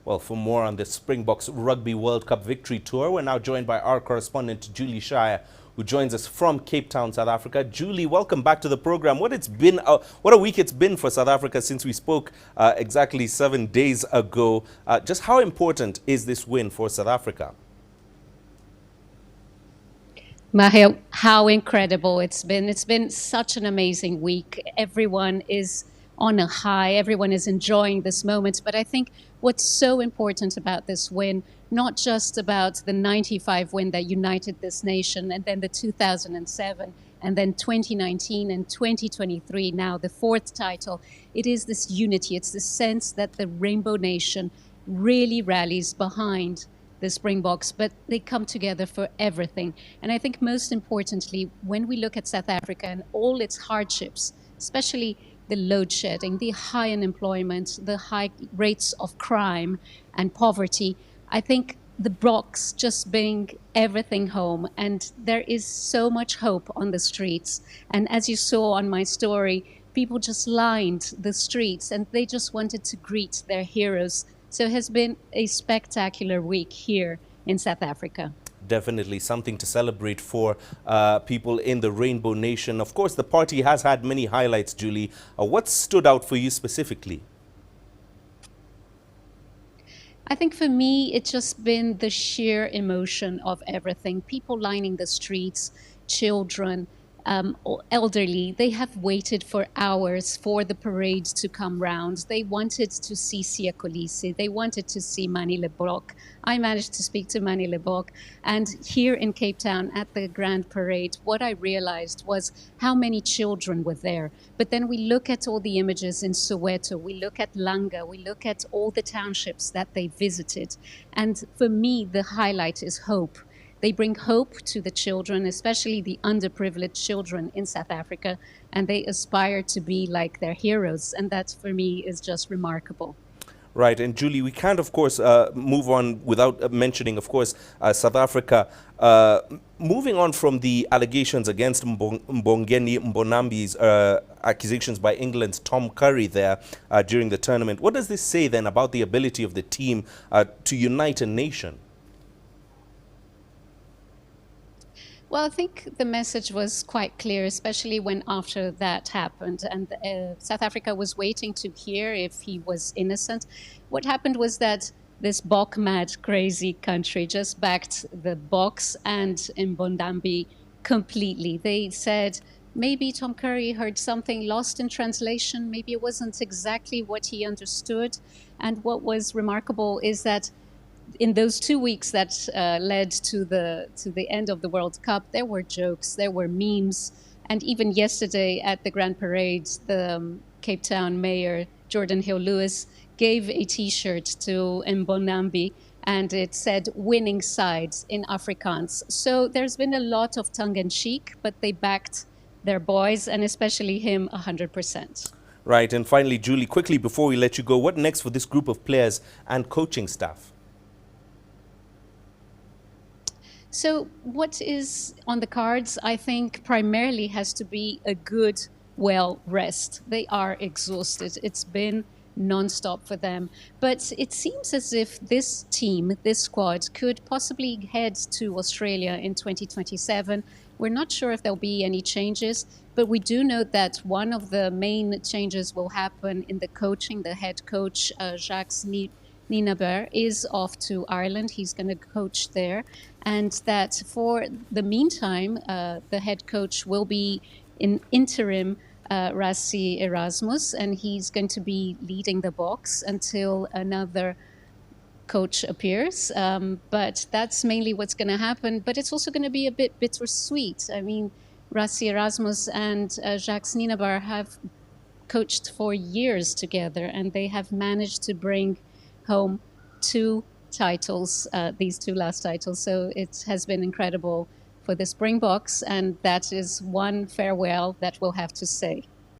Well, for more on the Springboks Rugby World Cup victory tour, we're now joined by our correspondent, Julie Shire, who joins us from Cape Town, South Africa. Julie, welcome back to the program. What a week it's been for South Africa since we spoke exactly 7 days ago. Just how important is this win for South Africa? Mahir, how incredible it's been. It's been such an amazing week. Everyone is on a high. Everyone is enjoying this moment. But I think what's so important about this win, not just about the 95 win that united this nation, and then the 2007, and then 2019 and 2023, now the fourth title, it is this unity. It's the sense that the Rainbow Nation really rallies behind the Springboks, but they come together for everything. And I think most importantly, when we look at South Africa and all its hardships, especially the load shedding, the high unemployment, the high rates of crime and poverty, I think the Boks just bring everything home, and there is so much hope on the streets. And as you saw on my story, people just lined the streets and they just wanted to greet their heroes. So it has been a spectacular week here in South Africa. Definitely something to celebrate for people in the Rainbow Nation. Of course, the party has had many highlights, Julie. What stood out for you specifically? I think for me, it's just been the sheer emotion of everything. People lining the streets, children, elderly, they have waited for hours for the parade to come round. They wanted to see Siya Kolisi. They wanted to see Manie Libbok. I managed to speak to Manie Libbok. And here in Cape Town at the Grand Parade, what I realized was how many children were there. But then we look at all the images in Soweto. We look at Langa. We look at all the townships that they visited. And for me, the highlight is hope. They bring hope to the children, especially the underprivileged children in South Africa, and they aspire to be like their heroes. And that, for me, is just remarkable. Right. And Julie, we can't, of course, move on without mentioning, of course, South Africa. Moving on from the allegations against Mbongeni Mbonambi's accusations by England's Tom Curry there during the tournament, what does this say then about the ability of the team to unite a nation? Well, I think the message was quite clear, especially when after that happened and South Africa was waiting to hear if he was innocent. What happened was that this Bok-mad, crazy country just backed the Boks and Mbonambi completely. They said maybe Tom Curry heard something lost in translation. Maybe it wasn't exactly what he understood. And what was remarkable is that in those 2 weeks that led to the end of the World Cup, there were jokes, there were memes, and even yesterday at the Grand Parade, the Cape Town Mayor, Jordan Hill-Lewis, gave a T-shirt to Mbonambi, and it said winning sides in Afrikaans. So there's been a lot of tongue-in-cheek, but they backed their boys, and especially him, 100%. Right, and finally, Julie, quickly before we let you go, what next for this group of players and coaching staff? So what is on the cards, I think, primarily has to be a good, well, rest. They are exhausted. It's been nonstop for them. But it seems as if this team, this squad, could possibly head to Australia in 2027. We're not sure if there'll be any changes, but we do know that one of the main changes will happen in the coaching. The head coach, Jacques Nienaber, is off to Ireland. He's going to coach there. And that for the meantime, the head coach will be in interim Rassie Erasmus, and he's going to be leading the Boks until another coach appears. But that's mainly what's going to happen. But it's also going to be a bit bittersweet. I mean, Rassie Erasmus and Jacques Nienaber have coached for years together, and they have managed to bring home 2 titles, these 2 last titles. So it has been incredible for the Springboks, and that is one farewell that we'll have to say.